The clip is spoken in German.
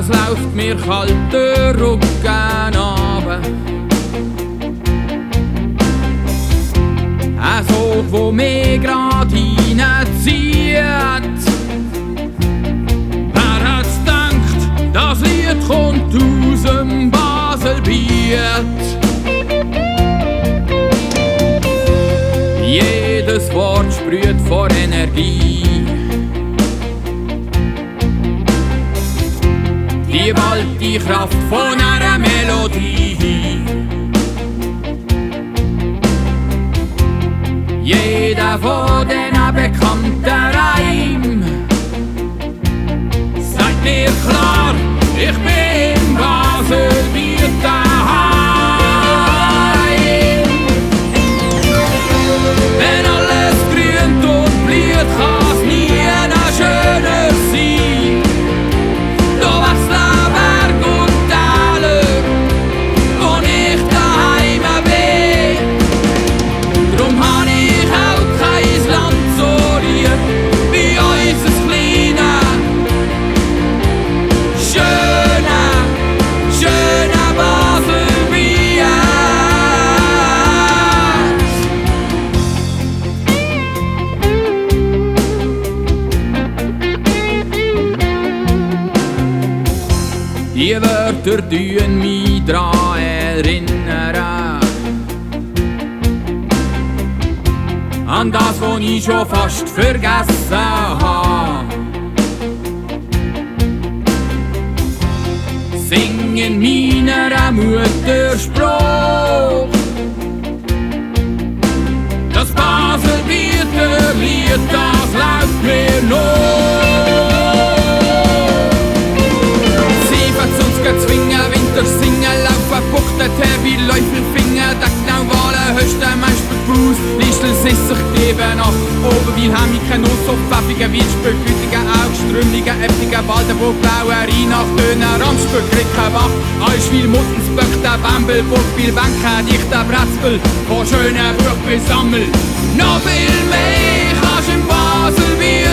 es läuft mir kalt den Rücken runter. Ein Sog, wo mich grad hineinzieht. Wer hat's gedacht, das Lied kommt aus dem Baselbiet? Jedes Wort sprüht vor Energie. Die gewaltige Kraft von einer Melodie. Jeder von diesen bekannten Reim sagt mir klar, ich bin in Baselbiet daheim. Wenn alles grünt und blüht, kann's nie schöner sein. Da wär's der Berg und Täler, wo ich daheim bin. Drum han ich auch kein Land so lieb wie unser kleines, schöne Baselbiet. Die Wörter tun mich daran erinnern, an das, was ich schon fast vergessen habe. Singen meiner Muttersprache das Baselbieter Lied, das läuft mir noch. Zwingen, Winter singen, laufen, buchten, wie Läufelfinger, Decknau, Wale, Höchste, Meisterfuß, Lichtel, sich geben nach oben, weil Hemmiken, nur so pfeffigen Wildspöck, gütige Augströmlinge, äpfige Waldenburg, Blauerie, nach Döner, Ramspöck, Rickenbach, Eichwil, Muttensböck, der Bembelburg, Bilbenken, dichter Bretzbel, von schönen Burg besammelt. Noch viel mehr kannst im Baselbiet